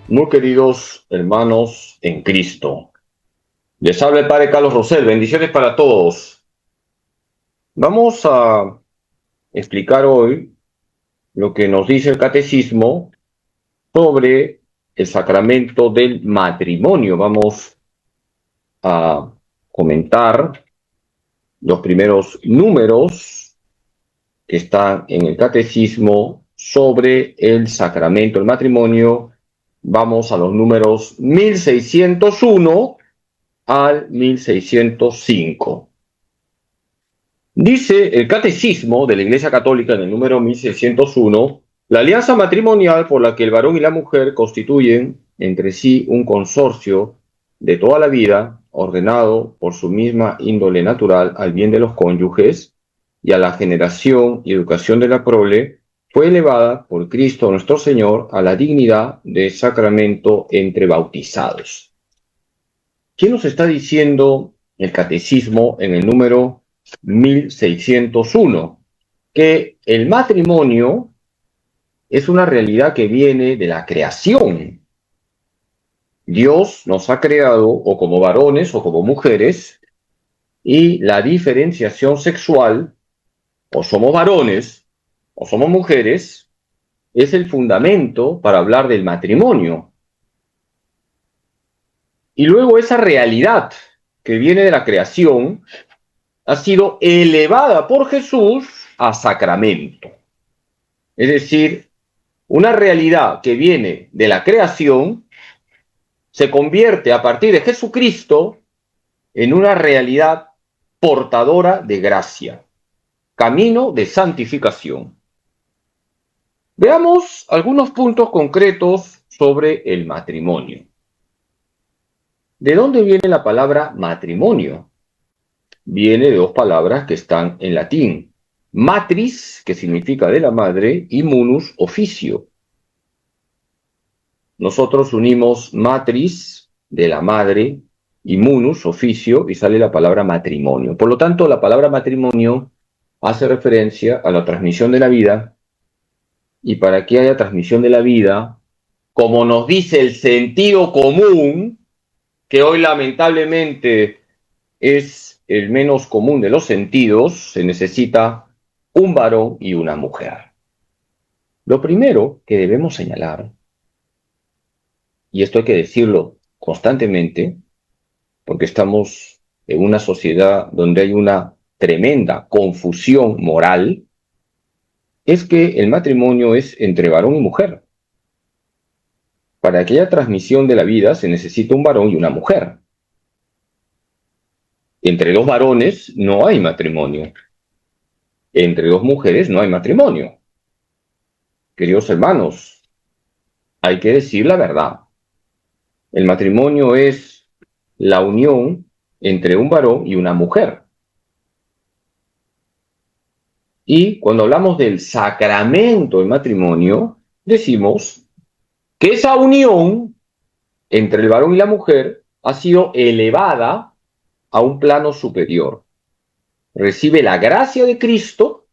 Muy queridos hermanos en Cristo, les habla el Padre Carlos Rosel, bendiciones para todos. Vamos a explicar hoy lo que nos dice el Catecismo sobre el sacramento del matrimonio. Vamos a comentar los primeros números que están en el Catecismo sobre el sacramento del matrimonio. Vamos a los números 1601 al 1605. Dice el Catecismo de la Iglesia Católica en el número 1601, la alianza matrimonial por la que el varón y la mujer constituyen entre sí un consorcio de toda la vida, ordenado por su misma índole natural al bien de los cónyuges y a la generación y educación de la prole, fue elevada por Cristo nuestro Señor a la dignidad de sacramento entre bautizados. ¿Qué nos está diciendo el Catecismo en el número 1601? Que el matrimonio es una realidad que viene de la creación. Dios nos ha creado o como varones o como mujeres, y la diferenciación sexual, o somos varones o somos mujeres, es el fundamento para hablar del matrimonio. Y luego esa realidad que viene de la creación ha sido elevada por Jesús a sacramento. Es decir, una realidad que viene de la creación se convierte a partir de Jesucristo en una realidad portadora de gracia, camino de santificación. Veamos algunos puntos concretos sobre el matrimonio. ¿De dónde viene la palabra matrimonio? Viene de dos palabras que están en latín: matris, que significa de la madre, y munus, oficio. Nosotros unimos matris, de la madre, y munus, oficio, y sale la palabra matrimonio. Por lo tanto, la palabra matrimonio hace referencia a la transmisión de la vida, y para que haya transmisión de la vida, como nos dice el sentido común, que hoy lamentablemente es el menos común de los sentidos, se necesita un varón y una mujer. Lo primero que debemos señalar, y esto hay que decirlo constantemente, porque estamos en una sociedad donde hay una tremenda confusión moral, es que el matrimonio es entre varón y mujer. Para que haya transmisión de la vida se necesita un varón y una mujer. Entre dos varones no hay matrimonio. Entre dos mujeres no hay matrimonio. Queridos hermanos, hay que decir la verdad. El matrimonio es la unión entre un varón y una mujer. Y cuando hablamos del sacramento del matrimonio, decimos que esa unión entre el varón y la mujer ha sido elevada a un plano superior. Recibe la gracia de Cristo.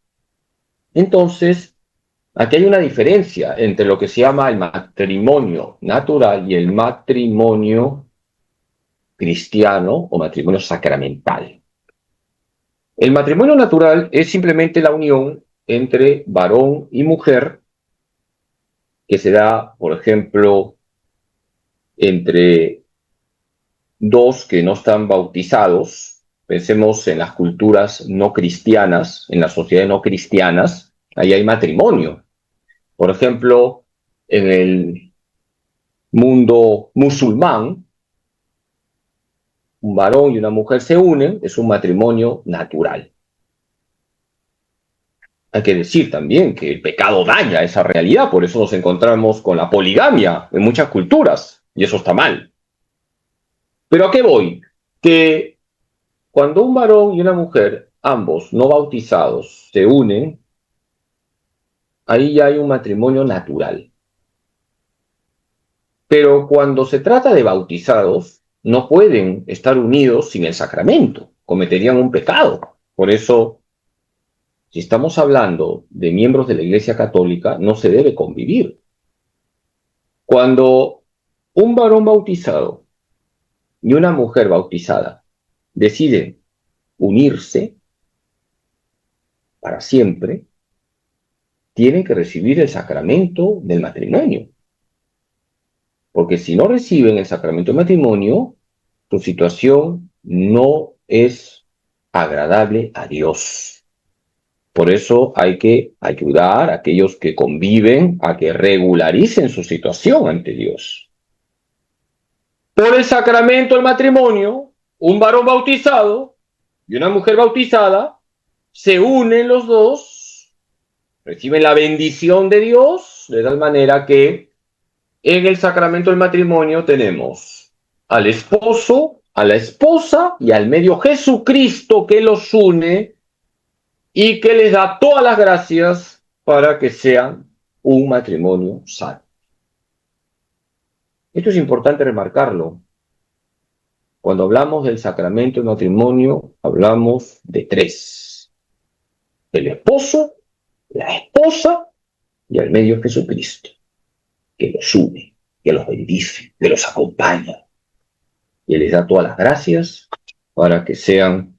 Entonces, aquí hay una diferencia entre lo que se llama el matrimonio natural y el matrimonio cristiano o matrimonio sacramental. El matrimonio natural es simplemente la unión entre varón y mujer que se da, por ejemplo, entre dos que no están bautizados. Pensemos en las culturas no cristianas, en las sociedades no cristianas, ahí hay matrimonio. Por ejemplo, en el mundo musulmán, un varón y una mujer se unen, es un matrimonio natural. Hay que decir también que el pecado daña esa realidad, por eso nos encontramos con la poligamia en muchas culturas, y eso está mal. ¿Pero a qué voy? Que cuando un varón y una mujer, ambos no bautizados, se unen, ahí ya hay un matrimonio natural. Pero cuando se trata de bautizados, no pueden estar unidos sin el sacramento, cometerían un pecado. Por eso, si estamos hablando de miembros de la Iglesia Católica, no se debe convivir. Cuando un varón bautizado y una mujer bautizada deciden unirse para siempre, tienen que recibir el sacramento del matrimonio. Porque si no reciben el sacramento del matrimonio, su situación no es agradable a Dios. Por eso hay que ayudar a aquellos que conviven a que regularicen su situación ante Dios. Por el sacramento del matrimonio, un varón bautizado y una mujer bautizada se unen los dos, reciben la bendición de Dios, de tal manera que en el sacramento del matrimonio tenemos al esposo, a la esposa y al medio Jesucristo que los une y que les da todas las gracias para que sean un matrimonio sano. Esto es importante remarcarlo. Cuando hablamos del sacramento del matrimonio, hablamos de tres: el esposo, la esposa y al medio Jesucristo, que los une, que los bendice, que los acompaña y les da todas las gracias para que sean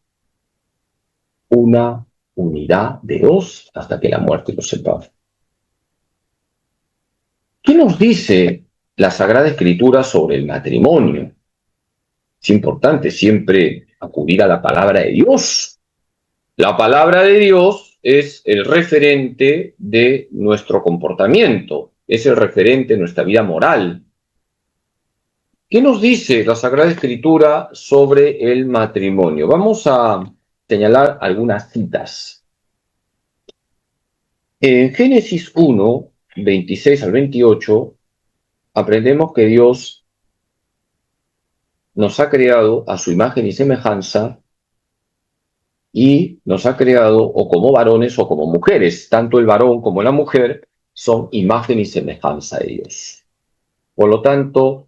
una unidad de dos hasta que la muerte los separe. ¿Qué nos dice la Sagrada Escritura sobre el matrimonio? Es importante siempre acudir a la palabra de Dios. La palabra de Dios es el referente de nuestro comportamiento, es el referente de nuestra vida moral. ¿Qué nos dice la Sagrada Escritura sobre el matrimonio? Vamos a señalar algunas citas. En Génesis 1, 26 al 28, aprendemos que Dios nos ha creado a su imagen y semejanza y nos ha creado o como varones o como mujeres. Tanto el varón como la mujer son imagen y semejanza de Dios. Por lo tanto,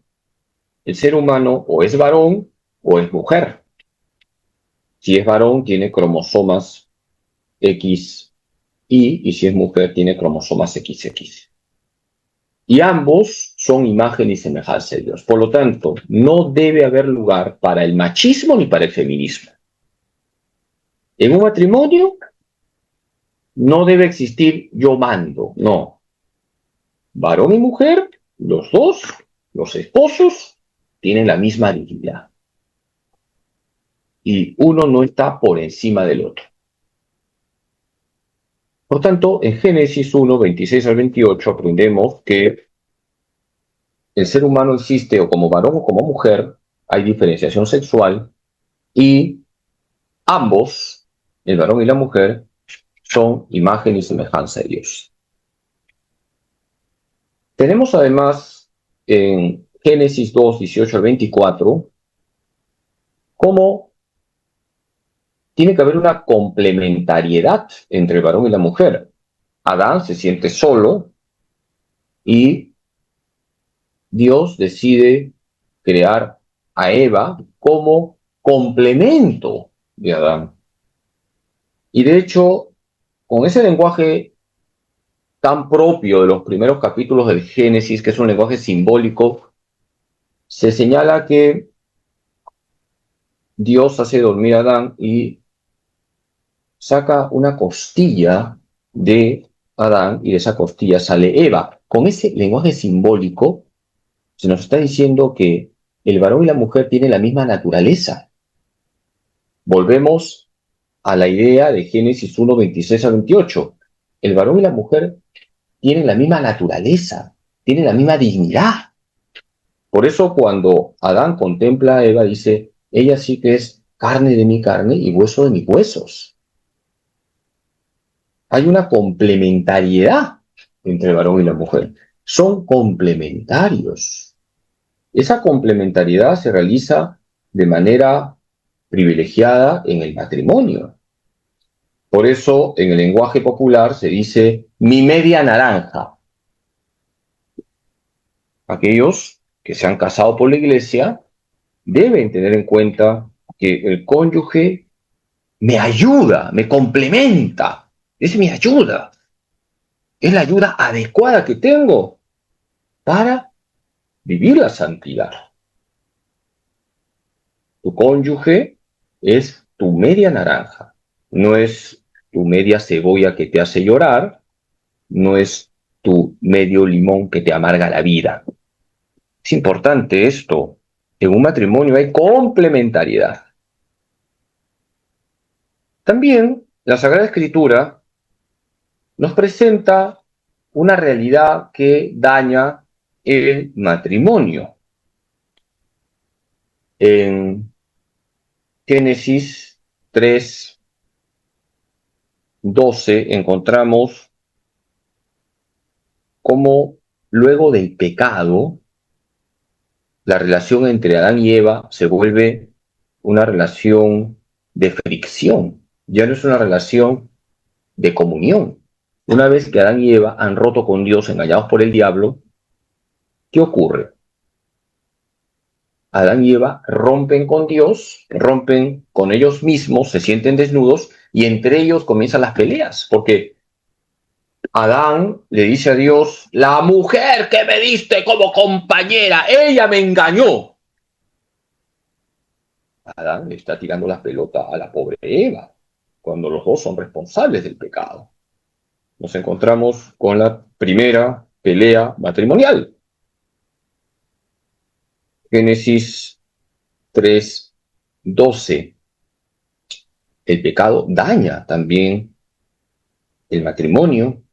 el ser humano o es varón o es mujer. Si es varón, tiene cromosomas XY, y si es mujer, tiene cromosomas XX. Y ambos son imagen y semejanza de Dios. Por lo tanto, no debe haber lugar para el machismo ni para el feminismo. En un matrimonio no debe existir yo mando, no. Varón y mujer, los dos, los esposos, tienen la misma dignidad. Y uno no está por encima del otro. Por tanto, en Génesis 1, 26 al 28, aprendemos que el ser humano existe o como varón o como mujer, hay diferenciación sexual y ambos, el varón y la mujer, son imagen y semejanza de Dios. Tenemos además en Génesis 2, 18 al 24, cómo tiene que haber una complementariedad entre el varón y la mujer. Adán se siente solo y Dios decide crear a Eva como complemento de Adán. Y de hecho, con ese lenguaje tan propio de los primeros capítulos del Génesis, que es un lenguaje simbólico, se señala que Dios hace dormir a Adán y saca una costilla de Adán y de esa costilla sale Eva. Con ese lenguaje simbólico se nos está diciendo que el varón y la mujer tienen la misma naturaleza. Volvemos a la idea de Génesis 1, 26 a 28. El varón y la mujer tienen la misma naturaleza, tienen la misma dignidad. Por eso cuando Adán contempla a Eva, dice, ella sí que es carne de mi carne y hueso de mis huesos. Hay una complementariedad entre el varón y la mujer. Son complementarios. Esa complementariedad se realiza de manera privilegiada en el matrimonio. Por eso, en el lenguaje popular se dice mi media naranja. Aquellos que se han casado por la iglesia deben tener en cuenta que el cónyuge me ayuda, me complementa, es mi ayuda, es la ayuda adecuada que tengo para vivir la santidad. Tu cónyuge es tu media naranja, no es tu media cebolla que te hace llorar, no es tu medio limón que te amarga la vida. Es importante esto. En un matrimonio hay complementariedad. También la Sagrada Escritura nos presenta una realidad que daña el matrimonio. En Génesis 3:12 encontramos cómo luego del pecado, la relación entre Adán y Eva se vuelve una relación de fricción, ya no es una relación de comunión. Una vez que Adán y Eva han roto con Dios, engañados por el diablo, ¿qué ocurre? Adán y Eva rompen con Dios, rompen con ellos mismos, se sienten desnudos y entre ellos comienzan las peleas, porque Adán le dice a Dios, la mujer que me diste como compañera, ella me engañó. Adán le está tirando la pelota a la pobre Eva, cuando los dos son responsables del pecado. Nos encontramos con la primera pelea matrimonial. Génesis 3:12. El pecado daña también el matrimonio,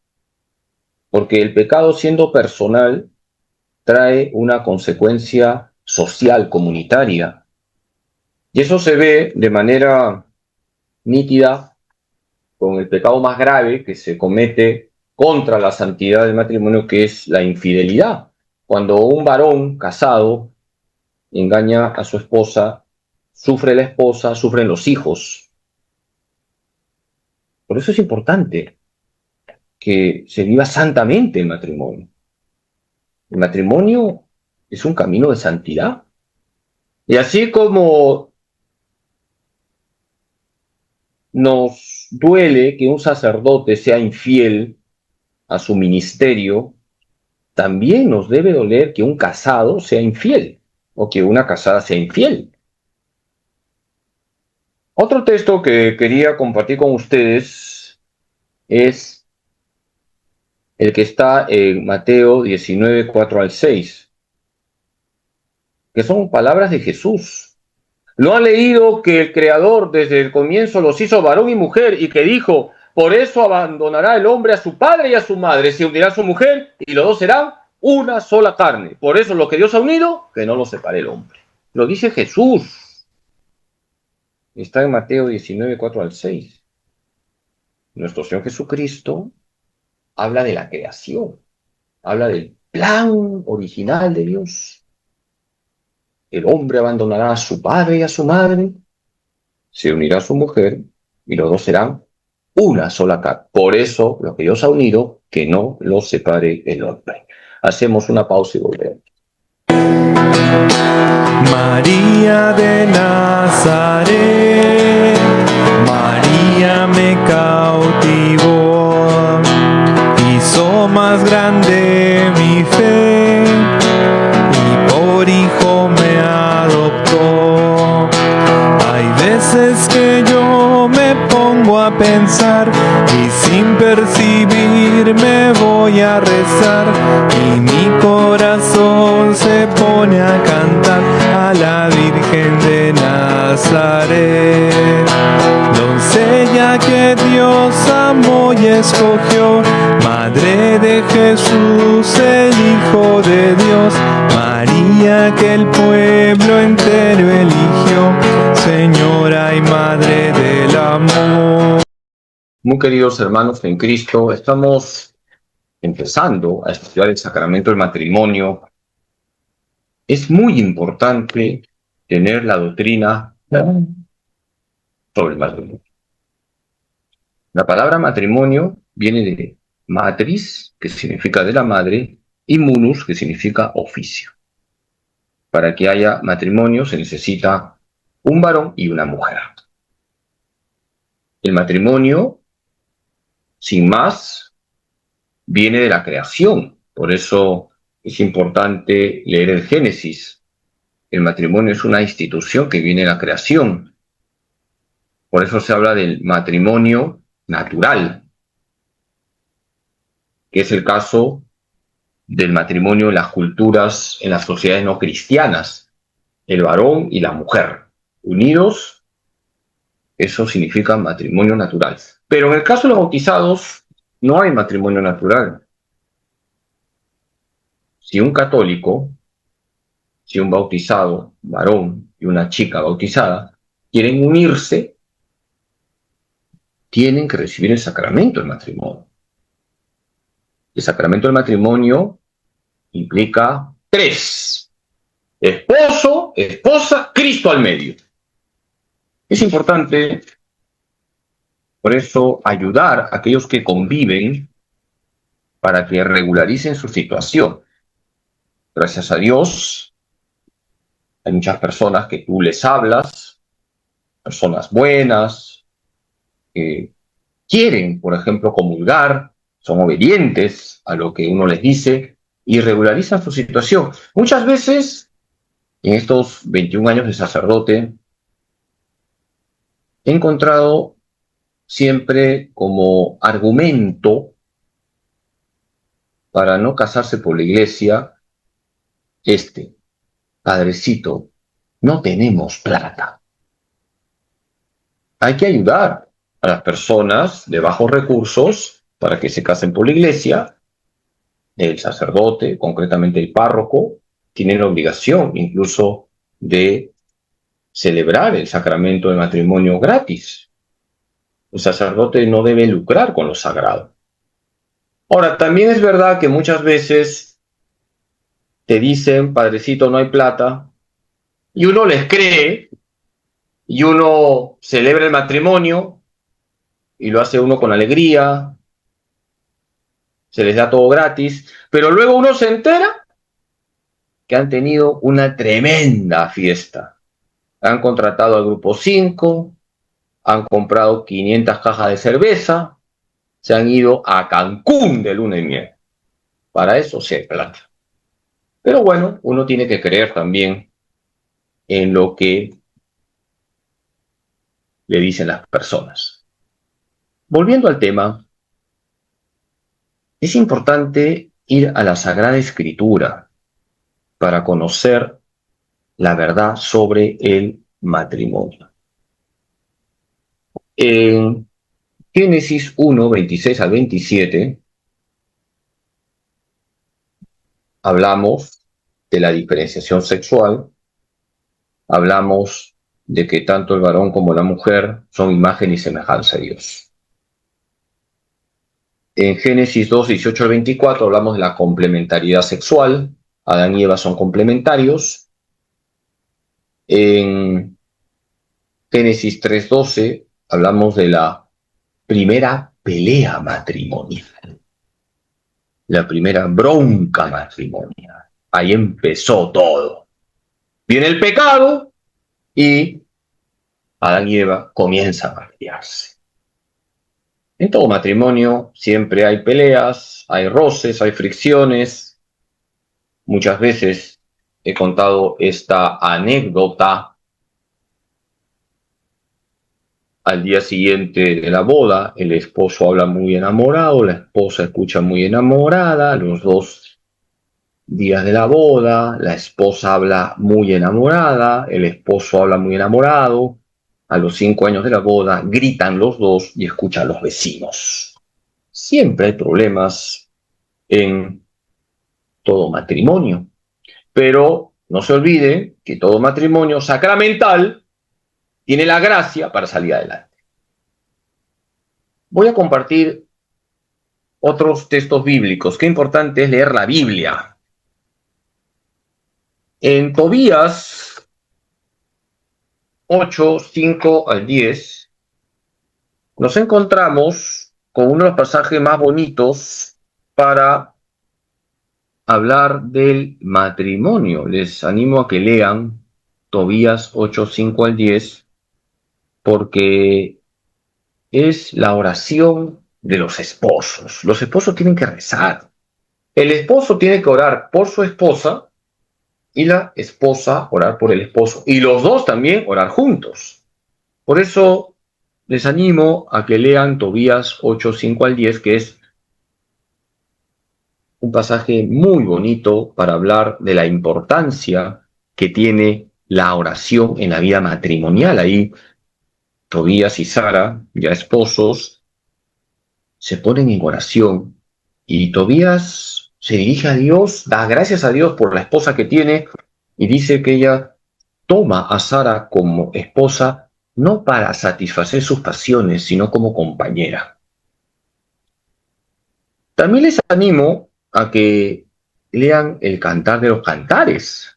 porque el pecado, siendo personal, trae una consecuencia social, comunitaria. Y eso se ve de manera nítida con el pecado más grave que se comete contra la santidad del matrimonio, que es la infidelidad. Cuando un varón casado engaña a su esposa, sufre la esposa, sufren los hijos. Por eso es importante que se viva santamente el matrimonio. El matrimonio es un camino de santidad. Y así como nos duele que un sacerdote sea infiel a su ministerio, también nos debe doler que un casado sea infiel o que una casada sea infiel. Otro texto que quería compartir con ustedes es el que está en Mateo 19, 4-6, que son palabras de Jesús. ¿No han leído que el Creador desde el comienzo los hizo varón y mujer y que dijo, por eso abandonará el hombre a su padre y a su madre, se unirá a su mujer y los dos serán una sola carne? Por eso lo que Dios ha unido, que no lo separe el hombre. Lo dice Jesús. Está en Mateo 19, 4-6. Nuestro Señor Jesucristo habla de la creación, habla del plan original de Dios. El hombre abandonará a su padre y a su madre, se unirá a su mujer y los dos serán una sola carne. Por eso, lo que Dios ha unido, que no lo separe el hombre. Hacemos una pausa y volvemos. María de Nazaret, María me cautivó, hizo más grande mi fe y por hijo me adoptó. Hay veces que yo me pongo a pensar y sin percibir me voy a rezar y mi corazón se pone a cantar a la Virgen de Nazaret, doncella que Dios amó y escogió, Madre de Jesús, el Hijo de Dios, María que el pueblo entero eligió, Señora y Madre del amor. Muy queridos hermanos en Cristo, estamos empezando a estudiar el sacramento del matrimonio. Es muy importante tener la doctrina sobre el matrimonio. La palabra matrimonio viene de matris, que significa de la madre, y munus, que significa oficio. Para que haya matrimonio se necesita un varón y una mujer. El matrimonio, sin más, viene de la creación. Por eso es importante leer el Génesis. El matrimonio es una institución que viene de la creación. Por eso se habla del matrimonio natural, que es el caso del matrimonio en las culturas, en las sociedades no cristianas, el varón y la mujer, unidos, eso significa matrimonio natural. Pero en el caso de los bautizados, no hay matrimonio natural. Si un católico, si un bautizado, varón y una chica bautizada, quieren unirse, tienen que recibir el sacramento del matrimonio. El sacramento del matrimonio implica tres: esposo, esposa, Cristo al medio. Es importante, por eso, ayudar a aquellos que conviven para que regularicen su situación. Gracias a Dios, hay muchas personas que tú les hablas, personas buenas, que quieren, por ejemplo, comulgar, son obedientes a lo que uno les dice y regularizan su situación. Muchas veces, en estos 21 años de sacerdote, he encontrado siempre como argumento para no casarse por la iglesia padrecito, no tenemos plata. Hay que ayudar a las personas de bajos recursos para que se casen por la iglesia. El sacerdote, concretamente el párroco, tiene la obligación incluso de celebrar el sacramento de matrimonio gratis. El sacerdote no debe lucrar con lo sagrado. Ahora, también es verdad que muchas veces te dicen, padrecito, no hay plata, y uno les cree, y uno celebra el matrimonio, y lo hace uno con alegría, se les da todo gratis, pero luego uno se entera que han tenido una tremenda fiesta. Han contratado al grupo 5, han comprado 500 cajas de cerveza, se han ido a Cancún de luna y miel. Para eso sí hay plata. Pero bueno, uno tiene que creer también en lo que le dicen las personas. Volviendo al tema, es importante ir a la Sagrada Escritura para conocer la verdad sobre el matrimonio. En Génesis 1, 26 al 27, hablamos de la diferenciación sexual, hablamos de que tanto el varón como la mujer son imagen y semejanza de Dios. En Génesis 2, 18 al 24 hablamos de la complementariedad sexual. Adán y Eva son complementarios. En Génesis 3, 12 hablamos de la primera pelea matrimonial, la primera bronca matrimonial. Ahí empezó todo. Viene el pecado y Adán y Eva comienzan a pelearse. En todo matrimonio siempre hay peleas, hay roces, hay fricciones. Muchas veces he contado esta anécdota. Al día siguiente de la boda, el esposo habla muy enamorado, la esposa escucha muy enamorada. Los 2 días de la boda, la esposa habla muy enamorada, el esposo habla muy enamorado. A los 5 años de la boda, gritan los dos y escuchan los vecinos. Siempre hay problemas en todo matrimonio, pero no se olvide que todo matrimonio sacramental tiene la gracia para salir adelante. Voy a compartir otros textos bíblicos. Qué importante es leer la Biblia. En Tobías 8, 5 al 10, nos encontramos con uno de los pasajes más bonitos para hablar del matrimonio. Les animo a que lean Tobías 8, 5 al 10, porque es la oración de los esposos. Los esposos tienen que rezar. El esposo tiene que orar por su esposa y la esposa orar por el esposo. Y los dos también orar juntos. Por eso les animo a que lean Tobías 8, 5 al 10, que es un pasaje muy bonito para hablar de la importancia que tiene la oración en la vida matrimonial. Ahí Tobías y Sara, ya esposos, se ponen en oración y Tobías se dirige a Dios, da gracias a Dios por la esposa que tiene y dice que ella toma a Sara como esposa no para satisfacer sus pasiones, sino como compañera. También les animo a que lean El Cantar de los Cantares.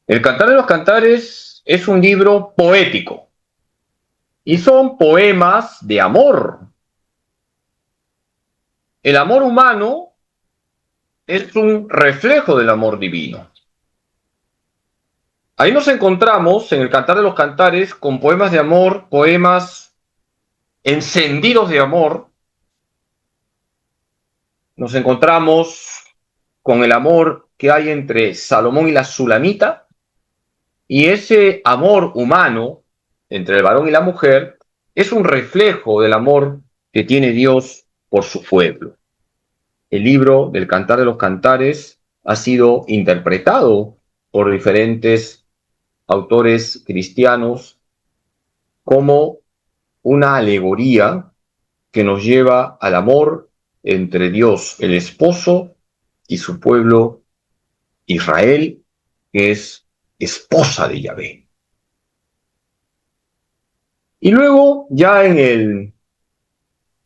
El Cantar de los Cantares es un libro poético y son poemas de amor. El amor humano es un reflejo del amor divino. Ahí nos encontramos en el Cantar de los Cantares con poemas de amor, poemas encendidos de amor. Nos encontramos con el amor que hay entre Salomón y la Sulamita, y ese amor humano entre el varón y la mujer es un reflejo del amor que tiene Dios por su pueblo. El libro del Cantar de los Cantares ha sido interpretado por diferentes autores cristianos como una alegoría que nos lleva al amor entre Dios, el esposo, y su pueblo Israel, que es esposa de Yahvé. Y luego, ya en el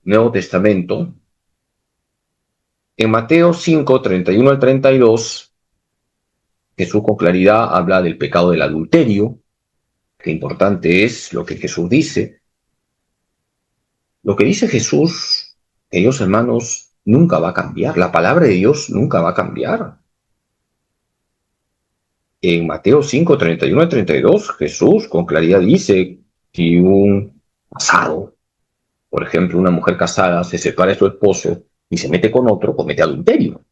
Nuevo Testamento, en Mateo 5, 31 al 32, Jesús con claridad habla del pecado del adulterio. Qué importante es lo que Jesús dice. Lo que dice Jesús, queridos hermanos, nunca va a cambiar. La palabra de Dios nunca va a cambiar. En Mateo 5, 31 al 32, Jesús con claridad dice que un casado, por ejemplo, una mujer casada, se separa de su esposo y se mete con otro, comete adulterio.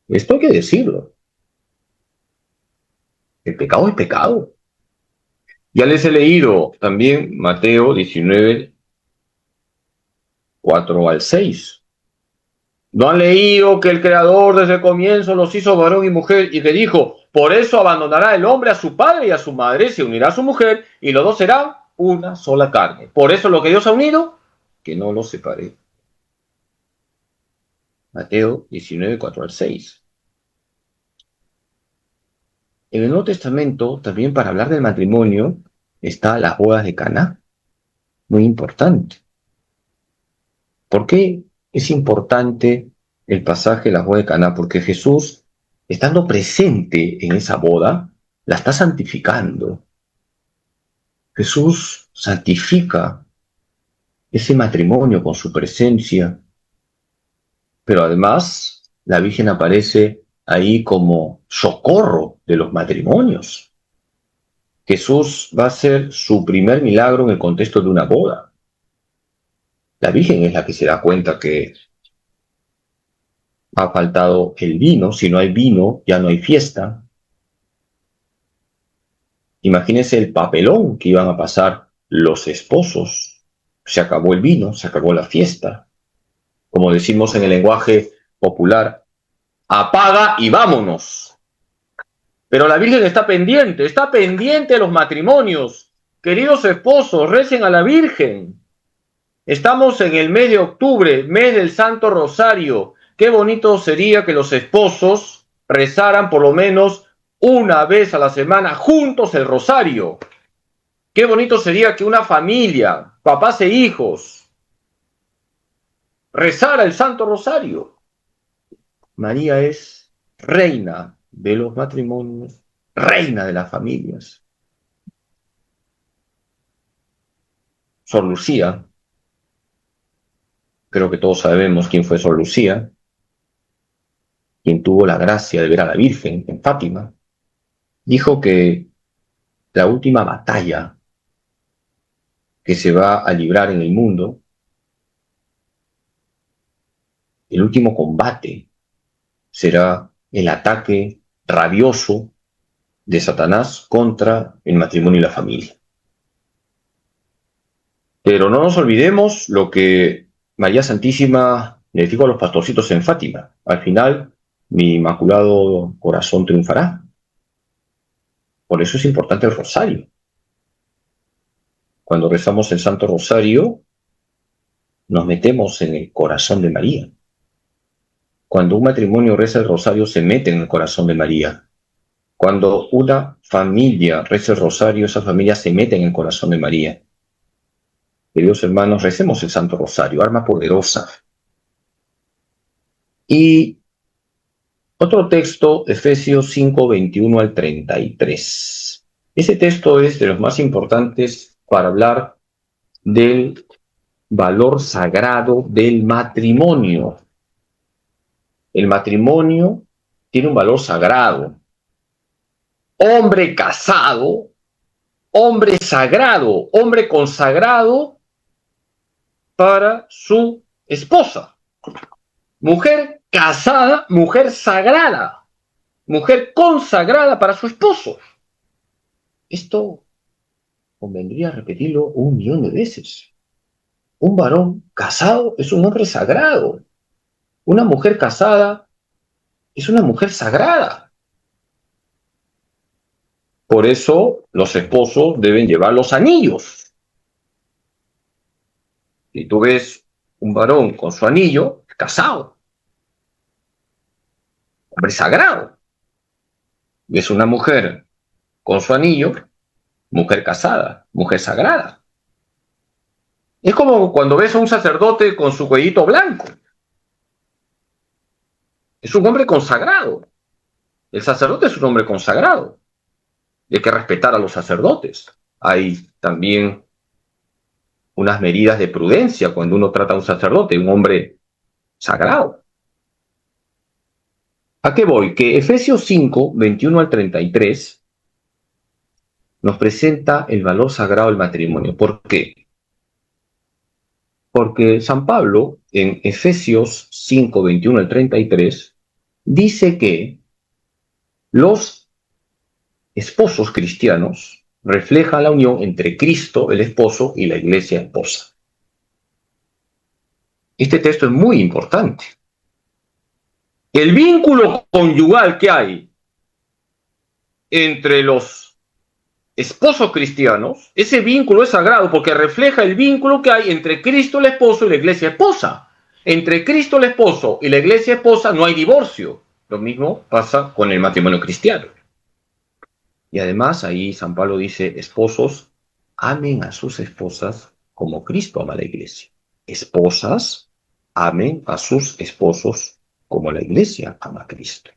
Esto hay que decirlo. El pecado es pecado. Ya les he leído también Mateo 19, 4 al 6. ¿No han leído que el Creador desde el comienzo los hizo varón y mujer y que dijo, por eso abandonará el hombre a su padre y a su madre, se unirá a su mujer y los dos serán una sola carne? Por eso lo que Dios ha unido, que no lo separe. Mateo 19, 4 al 6. En el Nuevo Testamento, también para hablar del matrimonio, está las bodas de Caná. Muy importante. ¿Por qué es importante el pasaje de las bodas de Caná? Porque Jesús, estando presente en esa boda, la está santificando. Jesús santifica ese matrimonio con su presencia, pero además la Virgen aparece ahí como socorro de los matrimonios. Jesús va a hacer su primer milagro en el contexto de una boda. La Virgen es la que se da cuenta que ha faltado el vino. Si no hay vino, ya no hay fiesta. Imagínense el papelón que iban a pasar los esposos. Se acabó el vino, se acabó la fiesta. Como decimos en el lenguaje popular, apaga y vámonos. Pero la Virgen está pendiente de los matrimonios. Queridos esposos, recen a la Virgen. Estamos en el mes de octubre, mes del Santo Rosario. Qué bonito sería que los esposos rezaran por lo menos una vez a la semana juntos el rosario. Qué bonito sería que una familia, papás e hijos, rezara el Santo Rosario. María es reina de los matrimonios, reina de las familias. Sor Lucía, creo que todos sabemos quién fue Sor Lucía, quien tuvo la gracia de ver a la Virgen en Fátima, dijo que la última batalla que se va a librar en el mundo, el último combate, será el ataque rabioso de Satanás contra el matrimonio y la familia. Pero no nos olvidemos lo que María Santísima le dijo a los pastorcitos en Fátima. Al final, mi inmaculado corazón triunfará. Por eso es importante el rosario. Cuando rezamos el Santo Rosario, nos metemos en el corazón de María. Cuando un matrimonio reza el rosario, se mete en el corazón de María. Cuando una familia reza el rosario, esa familia se mete en el corazón de María. Queridos hermanos, recemos el Santo Rosario, arma poderosa. Y otro texto, Efesios 5, 21 al 33. Ese texto es de los más importantes para hablar del valor sagrado del matrimonio. El matrimonio tiene un valor sagrado. Hombre casado, hombre sagrado, hombre consagrado para su esposa. Mujer casada, mujer sagrada, mujer consagrada para su esposo. Esto convendría repetirlo 1.000.000 de veces. Un varón casado es un hombre sagrado. Una mujer casada es una mujer sagrada. Por eso los esposos deben llevar los anillos. Si tú ves un varón con su anillo, es casado. Hombre sagrado. Ves una mujer con su anillo, mujer casada, mujer sagrada. Es como cuando ves a un sacerdote con su cuellito blanco. Es un hombre consagrado. El sacerdote es un hombre consagrado. Hay que respetar a los sacerdotes. Hay también unas medidas de prudencia cuando uno trata a un sacerdote, un hombre sagrado. ¿A qué voy? Que Efesios 5, 21 al 33 nos presenta el valor sagrado del matrimonio. ¿Por qué? Porque San Pablo, en Efesios 5, 21 al 33, dice que los esposos cristianos reflejan la unión entre Cristo, el esposo, y la iglesia esposa. Este texto es muy importante. El vínculo conyugal que hay entre los esposos cristianos, ese vínculo es sagrado porque refleja el vínculo que hay entre Cristo el esposo y la iglesia esposa. Entre Cristo el esposo y la iglesia esposa no hay divorcio. Lo mismo pasa con el matrimonio cristiano. Y además ahí San Pablo dice, esposos, amen a sus esposas como Cristo ama a la iglesia. Esposas, amen a sus esposos como la iglesia ama a Cristo.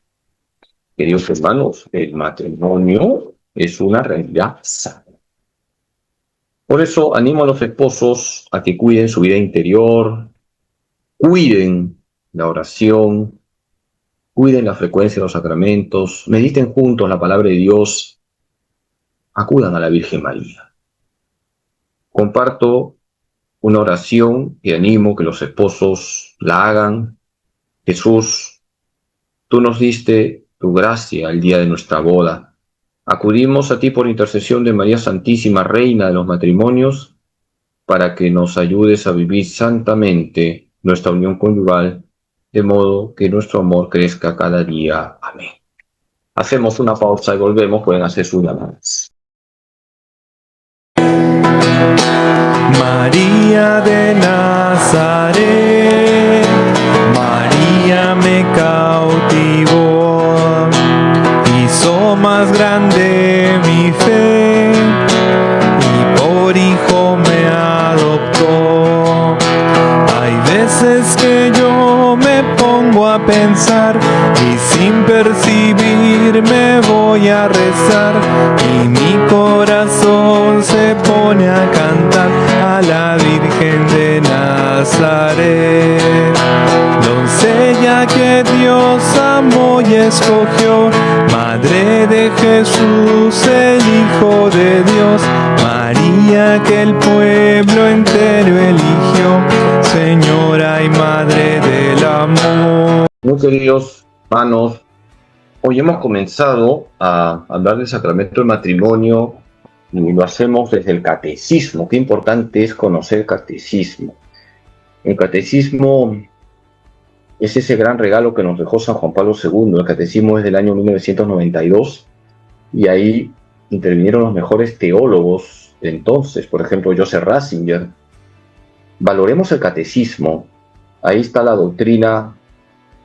Queridos hermanos, el matrimonio es una realidad sana. Por eso animo a los esposos a que cuiden su vida interior, cuiden la oración, cuiden la frecuencia de los sacramentos, mediten juntos la palabra de Dios, acudan a la Virgen María. Comparto una oración y animo que los esposos la hagan. Jesús, tú nos diste tu gracia el día de nuestra boda. Acudimos a ti por intercesión de María Santísima, Reina de los matrimonios, para que nos ayudes a vivir santamente nuestra unión conyugal, de modo que nuestro amor crezca cada día. Amén. Hacemos una pausa y volvemos, pueden hacer sus llamadas. María de Nazaret, María me cautivó, hizo más grande mi fe y por hijo me adoptó. Hay veces que yo me pongo a pensar y sin percibir me voy a rezar y mi corazón se pone a cantar a la Virgen de Nazaret. Doncella que Dios amó y escogió, Madre de Jesús, el Hijo de Dios, María que el pueblo entero eligió, Señora y Madre del amor. Muy queridos Hermanos, hoy hemos comenzado a hablar del sacramento del matrimonio y lo hacemos desde el catecismo. Qué importante es conocer el catecismo. El catecismo es ese gran regalo que nos dejó San Juan Pablo II. El catecismo es del año 1992 y ahí intervinieron los mejores teólogos de entonces, por ejemplo, Joseph Ratzinger. Valoremos el catecismo. Ahí está la doctrina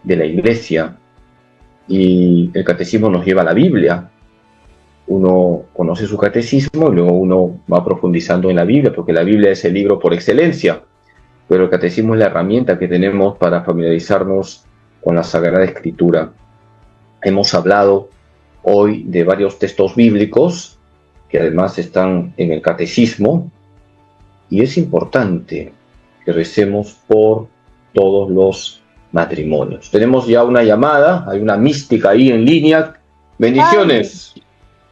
de la Iglesia y el catecismo nos lleva a la Biblia. Uno conoce su catecismo y luego uno va profundizando en la Biblia, porque la Biblia es el libro por excelencia, pero el catecismo es la herramienta que tenemos para familiarizarnos con la Sagrada Escritura. Hemos hablado hoy de varios textos bíblicos que además están en el catecismo y es importante que recemos por todos los matrimonios. Tenemos ya una llamada, hay una mística ahí en línea. Bendiciones.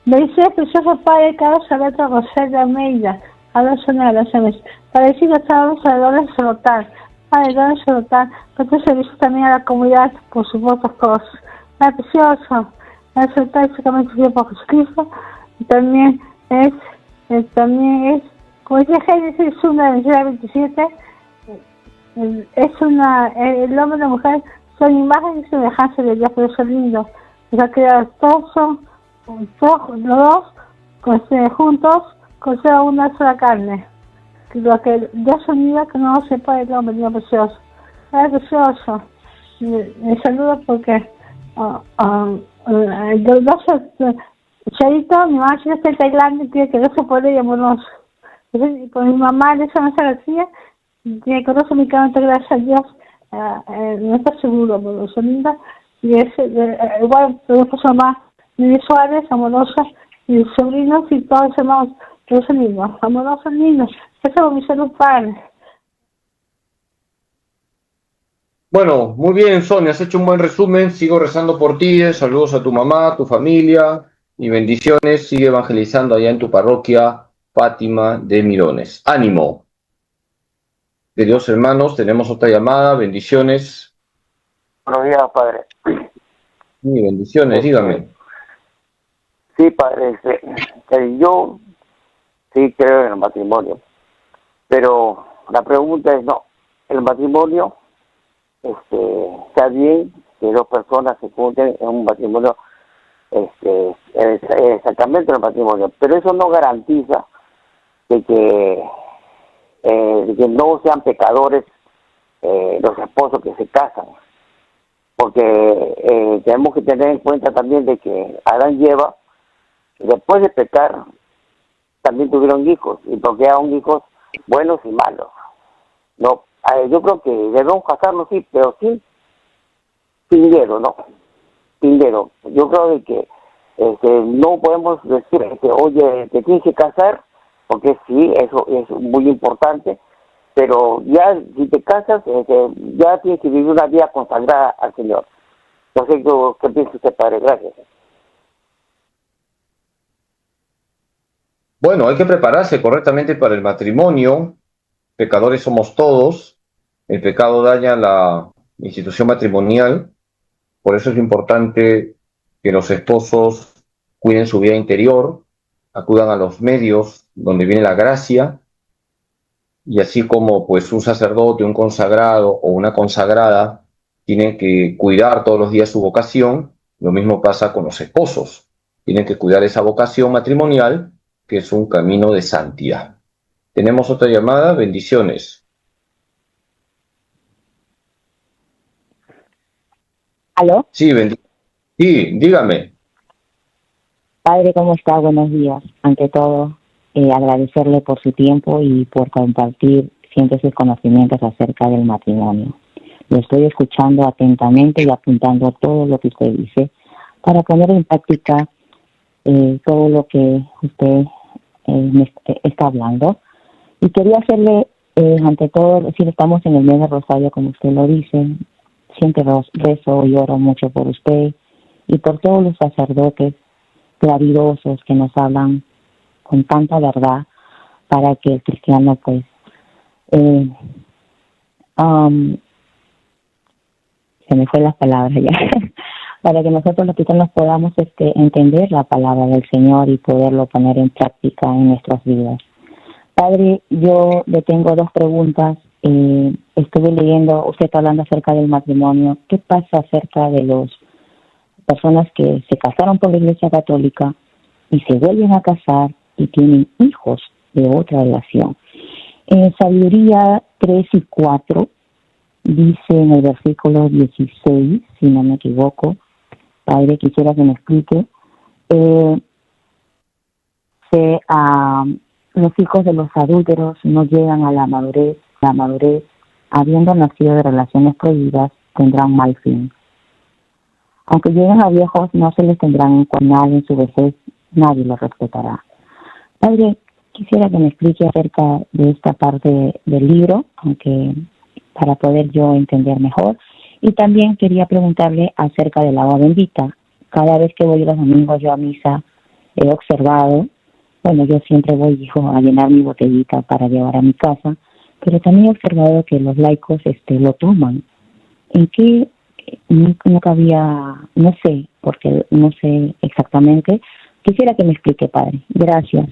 Bendiciones, precioso Padre Carlos Alberto José de Almeida, a las oraciones. Para decir que estamos a Dolores Solotar, Padre Dolores Solotar, que te servicio también a la comunidad, por supuesto, todos. Es precioso, es Solotar exactamente por Jesucristo, y también es, como dice Génesis 1, 27, el hombre y la mujer son imágenes y semejanzas de Dios, pero son lindos. Los ha creado todos los dos juntos, conservan una sola carne. Lo que Dios unida, que no lo sepa el hombre, Dios precioso. Es precioso. Me saludo porque los dos, Charito, mi mamá está en Tailandia y tiene que verse por ella amoroso. Por mi mamá, Elisa Mesa García, tiene que verse mi canto, gracias a Dios. No está seguro, amoroso, linda. Y es igual, pero después mamá, Miguel Suárez, amorosa, y mis sobrinos y todos los hermanos, todos amigos, amorosos niños. Eso es mi salud, Padre. Bueno, muy bien, Sonia, has hecho un buen resumen. Sigo rezando por ti. Saludos a tu mamá, a tu familia y bendiciones. Sigue evangelizando allá en tu parroquia, Fátima de Mirones. ¡Ánimo! Queridos hermanos, tenemos otra llamada. Bendiciones. Buenos días, Padre. Sí, bendiciones, dígame. Sí, Padre, yo sí creo en el matrimonio, pero la pregunta es, no, el matrimonio, está bien que dos personas se junten en un matrimonio, el sacramento del matrimonio, pero eso no garantiza de que no sean pecadores los esposos que se casan, porque tenemos que tener en cuenta también de que Adán y Eva, después de pecar, también tuvieron hijos, y procrearon hijos buenos y malos. No, yo creo que debemos casarnos, sí, pero sin dinero, ¿no? Sin dinero. Yo creo de que no podemos decir, oye, te tienes que casar, porque sí, eso es muy importante, pero ya si te casas, ya tienes que vivir una vida consagrada al Señor. No sé qué piensa usted, Padre. Gracias. Bueno, hay que prepararse correctamente para el matrimonio. Pecadores somos todos. El pecado daña la institución matrimonial. Por eso es importante que los esposos cuiden su vida interior, acudan a los medios donde viene la gracia, y así como pues un sacerdote, un consagrado o una consagrada tienen que cuidar todos los días su vocación, lo mismo pasa con los esposos. Tienen que cuidar esa vocación matrimonial, que es un camino de santidad. Tenemos otra llamada, bendiciones. ¿Aló? Sí, sí, dígame. Padre, ¿cómo está? Buenos días. Ante todo, agradecerle por su tiempo y por compartir siempre sus conocimientos acerca del matrimonio. Lo estoy escuchando atentamente y apuntando todo lo que usted dice para poner en práctica todo lo que usted me está hablando. Y quería hacerle, ante todo, decir, estamos en el mes de Rosario, como usted lo dice. Siempre rezo y oro mucho por usted y por todos los sacerdotes claridosos que nos hablan con tanta verdad para que el cristiano, pues, se me fue las palabras ya, para que nosotros los cristianos podamos entender la palabra del Señor y poderlo poner en práctica en nuestras vidas. Padre, yo le tengo dos preguntas. Estuve leyendo, usted está hablando acerca del matrimonio. ¿Qué pasa acerca de las personas que se casaron por la Iglesia Católica y se vuelven a casar y tienen hijos de otra relación? En Sabiduría 3 y 4 dice en el versículo 16, si no me equivoco, Padre, quisiera que me explique, los hijos de los adúlteros no llegan a la madurez, habiendo nacido de relaciones prohibidas, tendrán mal fin. Aunque lleguen a viejos, no se les tendrán en cuenta en su vejez, nadie los respetará. Padre, quisiera que me explique acerca de esta parte del libro, aunque para poder yo entender mejor. Y también quería preguntarle acerca del agua bendita. Cada vez que voy los domingos yo a misa, he observado, bueno, yo siempre voy, hijo, a llenar mi botellita para llevar a mi casa, pero también he observado que los laicos lo toman. ¿En qué? Nunca había, no sé, porque no sé exactamente. Quisiera que me explique, Padre. Gracias.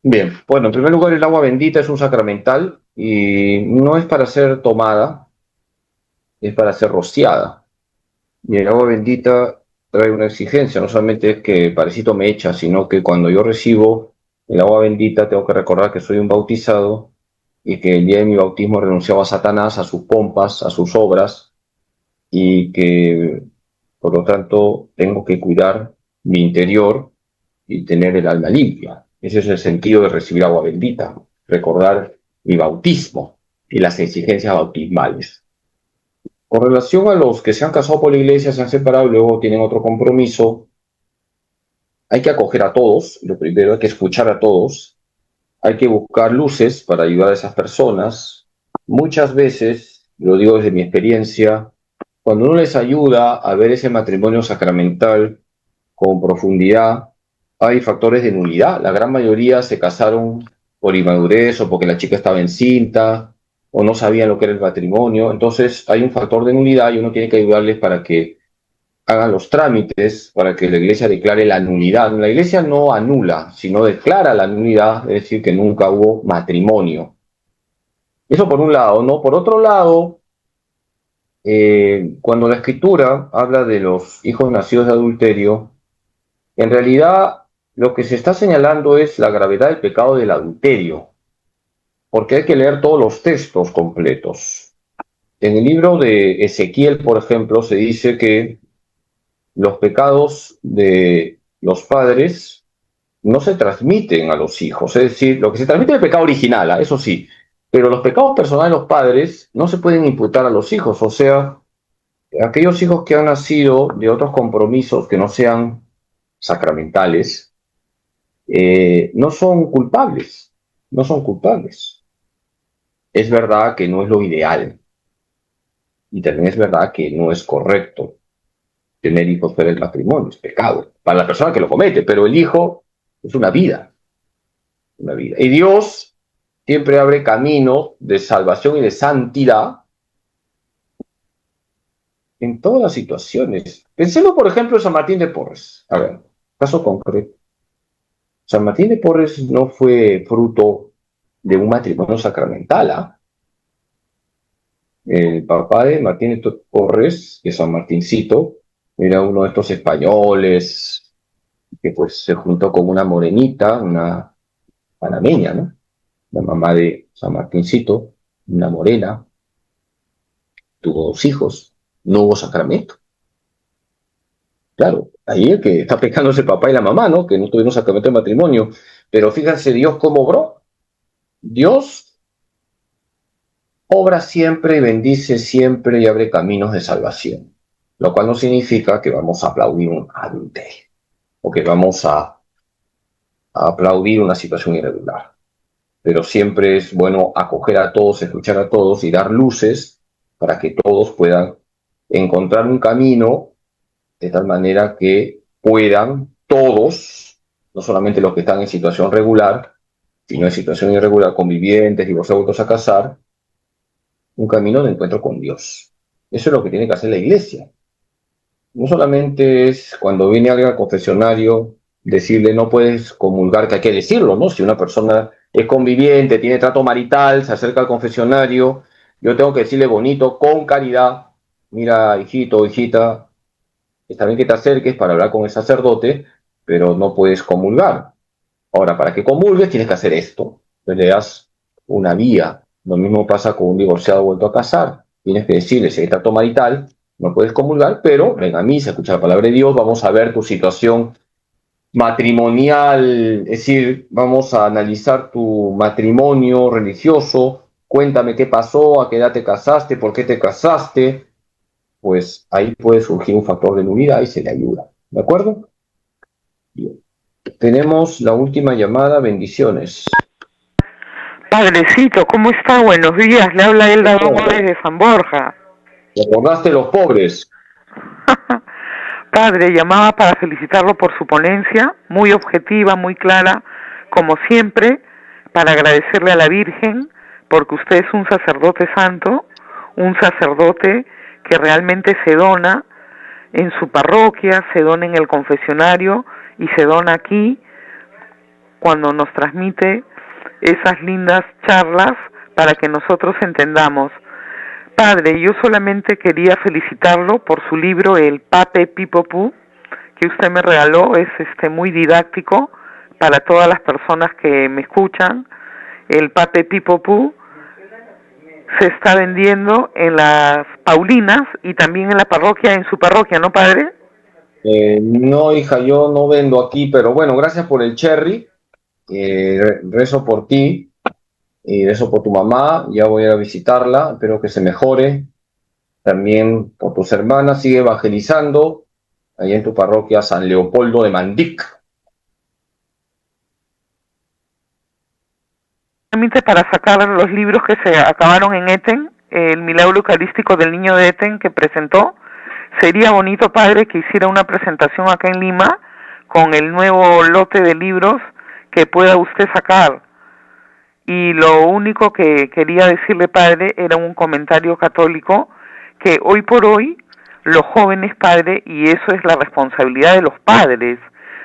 Bien, bueno, en primer lugar, el agua bendita es un sacramental y no es para ser tomada, es para ser rociada. Y el agua bendita trae una exigencia, no solamente es que parecito me echa, sino que cuando yo recibo el agua bendita tengo que recordar que soy un bautizado y que el día de mi bautismo renunciaba a Satanás, a sus pompas, a sus obras, y que por lo tanto tengo que cuidar mi interior y tener el alma limpia. Ese es el sentido de recibir agua bendita, recordar mi bautismo y las exigencias bautismales. Con relación a los que se han casado por la iglesia, se han separado y luego tienen otro compromiso, hay que acoger a todos, lo primero hay que escuchar a todos, hay que buscar luces para ayudar a esas personas. Muchas veces, lo digo desde mi experiencia, cuando uno les ayuda a ver ese matrimonio sacramental con profundidad, hay factores de nulidad. La gran mayoría se casaron por inmadurez o porque la chica estaba encinta o no sabían lo que era el matrimonio. Entonces hay un factor de nulidad y uno tiene que ayudarles para que hagan los trámites, para que la iglesia declare la nulidad. La iglesia no anula, sino declara la nulidad, es decir, que nunca hubo matrimonio. Eso por un lado, ¿no? Por otro lado, cuando la Escritura habla de los hijos nacidos de adulterio, en realidad lo que se está señalando es la gravedad del pecado del adulterio, porque hay que leer todos los textos completos. En el libro de Ezequiel, por ejemplo, se dice que los pecados de los padres no se transmiten a los hijos, es decir, lo que se transmite es el pecado original, eso sí, pero los pecados personales de los padres no se pueden imputar a los hijos, o sea, aquellos hijos que han nacido de otros compromisos que no sean sacramentales, no son culpables, no son culpables. Es verdad que no es lo ideal y también es verdad que no es correcto tener hijos fuera del matrimonio, es pecado para la persona que lo comete, pero el hijo es una vida, una vida. Y Dios siempre abre camino de salvación y de santidad en todas las situaciones. Pensemos, por ejemplo, en San Martín de Porres. A ver, caso concreto. San Martín de Porres no fue fruto de un matrimonio sacramental, ¿ah? El papá de Martín de Porres, que es San Martincito, era uno de estos españoles que pues se juntó con una morenita, una panameña, ¿no? La mamá de San Martincito, una morena, tuvo 2 hijos, no hubo sacramento. Claro, ahí el que está pecando es el papá y la mamá, ¿no? Que no tuvieron sacramento de matrimonio. Pero fíjense Dios cómo obró. Dios obra siempre y bendice siempre y abre caminos de salvación. Lo cual no significa que vamos a aplaudir un adulterio o que vamos a aplaudir una situación irregular. Pero siempre es bueno acoger a todos, escuchar a todos y dar luces para que todos puedan encontrar un camino de tal manera que puedan todos, no solamente los que están en situación regular, sino en situación irregular, convivientes, divorciados a casar, un camino de encuentro con Dios. Eso es lo que tiene que hacer la iglesia. No solamente es cuando viene alguien al confesionario decirle no puedes comulgar, que hay que decirlo, ¿no? Si una persona es conviviente, tiene trato marital, se acerca al confesionario, yo tengo que decirle bonito, con caridad, mira, hijito o hijita, está bien que te acerques para hablar con el sacerdote, pero no puedes comulgar. Ahora, para que comulgues tienes que hacer esto. Entonces le das una vía. Lo mismo pasa con un divorciado vuelto a casar. Tienes que decirle, si hay trato marital, no puedes comulgar, pero ven a misa, escucha la palabra de Dios, vamos a ver tu situación matrimonial, es decir, vamos a analizar tu matrimonio religioso, cuéntame qué pasó, a qué edad te casaste, por qué te casaste, pues ahí puede surgir un factor de nulidad y se le ayuda. ¿De acuerdo? Bien. Tenemos la última llamada, bendiciones. Padrecito, ¿cómo está? Buenos días, le habla Elda Gómez de San Borja. ¿Te acordaste de los pobres? Padre, llamaba para felicitarlo por su ponencia, muy objetiva, muy clara, como siempre, para agradecerle a la Virgen, porque usted es un sacerdote santo, un sacerdote que realmente se dona en su parroquia, se dona en el confesionario y se dona aquí cuando nos transmite esas lindas charlas para que nosotros entendamos. Padre, yo solamente quería felicitarlo por su libro El Pape Pipopú, que usted me regaló, es muy didáctico para todas las personas que me escuchan. El Pape Pipopú se está vendiendo en las Paulinas y también en la parroquia, en su parroquia, ¿no, padre? No, hija, yo no vendo aquí, pero bueno, gracias por el cherry. Rezo por ti y rezo por tu mamá. Ya voy a ir a visitarla, espero que se mejore. También por tus hermanas, sigue evangelizando allá en tu parroquia San Leopoldo de Mandic. Para sacar los libros que se acabaron en Eten, el milagro eucarístico del niño de Eten que presentó. Sería bonito, padre, que hiciera una presentación acá en Lima con el nuevo lote de libros que pueda usted sacar. Y lo único que quería decirle, padre, era un comentario católico, que hoy por hoy los jóvenes, padre, y eso es la responsabilidad de los padres,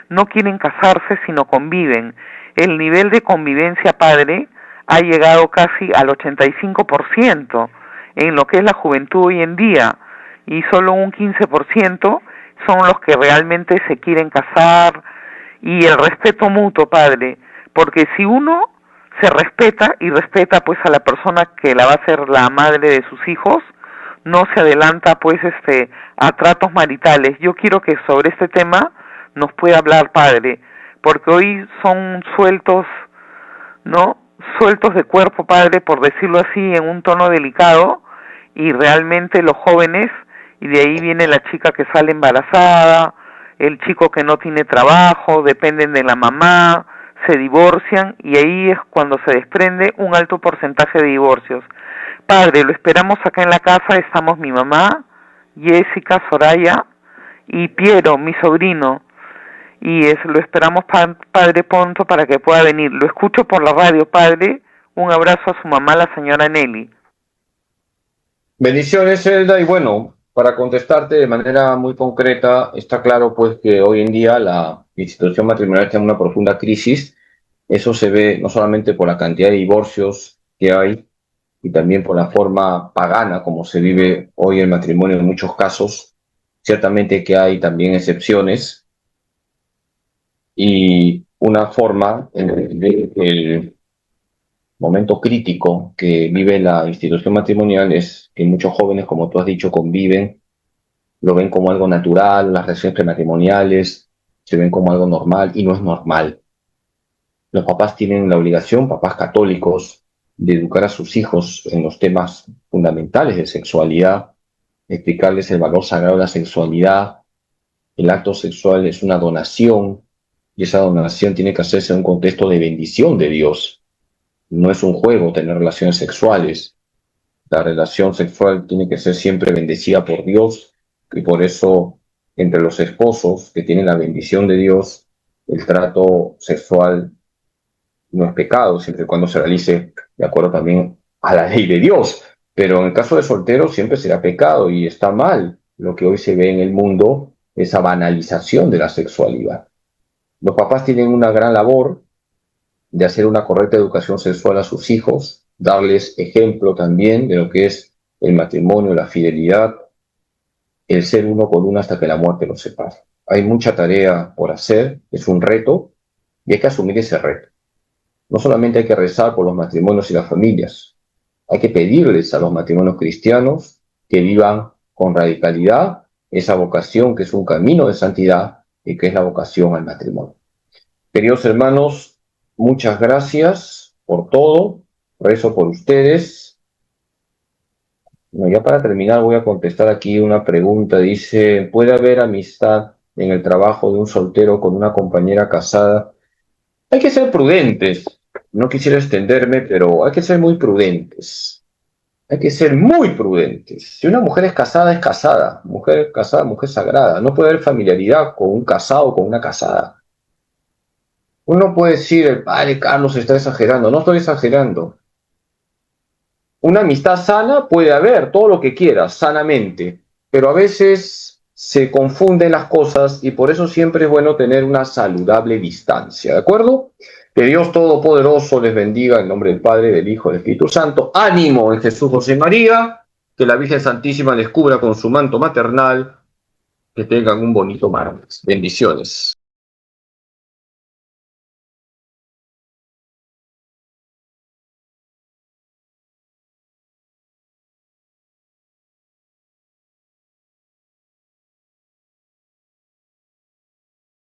no quieren casarse sino conviven. El nivel de convivencia, padre, ha llegado casi al 85% en lo que es la juventud hoy en día, y solo un 15% son los que realmente se quieren casar, y el respeto mutuo, padre, porque si uno se respeta y respeta pues a la persona que la va a ser la madre de sus hijos, no se adelanta pues a tratos maritales. Yo quiero que sobre este tema nos pueda hablar, padre, porque hoy son sueltos, ¿no? Sueltos de cuerpo, padre, por decirlo así, en un tono delicado, y realmente los jóvenes, y de ahí viene la chica que sale embarazada, el chico que no tiene trabajo, dependen de la mamá, se divorcian, y ahí es cuando se desprende un alto porcentaje de divorcios. Padre, lo esperamos acá en la casa, estamos mi mamá, Jessica, Soraya y Piero, mi sobrino, y lo esperamos, padre, pronto para que pueda venir. Lo escucho por la radio, padre. Un abrazo a su mamá, la señora Nelly. Bendiciones, Elda, y bueno, para contestarte de manera muy concreta, está claro pues que hoy en día la institución matrimonial está en una profunda crisis. Eso se ve no solamente por la cantidad de divorcios que hay, y también por la forma pagana como se vive hoy el matrimonio en muchos casos. Ciertamente que hay también excepciones, y una forma en el momento crítico que vive la institución matrimonial es que muchos jóvenes, como tú has dicho, conviven, lo ven como algo natural, las relaciones prematrimoniales se ven como algo normal, y no es normal. Los papás tienen la obligación, papás católicos, de educar a sus hijos en los temas fundamentales de sexualidad, explicarles el valor sagrado de la sexualidad. El acto sexual es una donación, y esa donación tiene que hacerse en un contexto de bendición de Dios. No es un juego tener relaciones sexuales. La relación sexual tiene que ser siempre bendecida por Dios, y por eso entre los esposos que tienen la bendición de Dios, el trato sexual no es pecado, siempre y cuando se realice de acuerdo también a la ley de Dios. Pero en el caso de solteros siempre será pecado y está mal lo que hoy se ve en el mundo, esa banalización de la sexualidad. Los papás tienen una gran labor de hacer una correcta educación sexual a sus hijos, darles ejemplo también de lo que es el matrimonio, la fidelidad, el ser uno con uno hasta que la muerte los separe. Hay mucha tarea por hacer, es un reto y hay que asumir ese reto. No solamente hay que rezar por los matrimonios y las familias, hay que pedirles a los matrimonios cristianos que vivan con radicalidad esa vocación que es un camino de santidad y que es la vocación al matrimonio. Queridos hermanos, muchas gracias por todo, rezo por ustedes. Bueno, ya para terminar voy a contestar aquí una pregunta. Dice, ¿puede haber amistad en el trabajo de un soltero con una compañera casada? Hay que ser prudentes. No quisiera extenderme, pero hay que ser muy prudentes. Hay que ser muy prudentes. Si una mujer es casada, mujer casada, mujer sagrada. No puede haber familiaridad con un casado o con una casada. Uno puede decir, el padre Carlos está exagerando. No estoy exagerando. Una amistad sana puede haber, todo lo que quieras, sanamente, pero a veces se confunden las cosas y por eso siempre es bueno tener una saludable distancia, ¿de acuerdo? Que Dios Todopoderoso les bendiga en nombre del Padre, del Hijo y del Espíritu Santo. Ánimo en Jesús, José y María, que la Virgen Santísima les cubra con su manto maternal, que tengan un bonito martes. Bendiciones.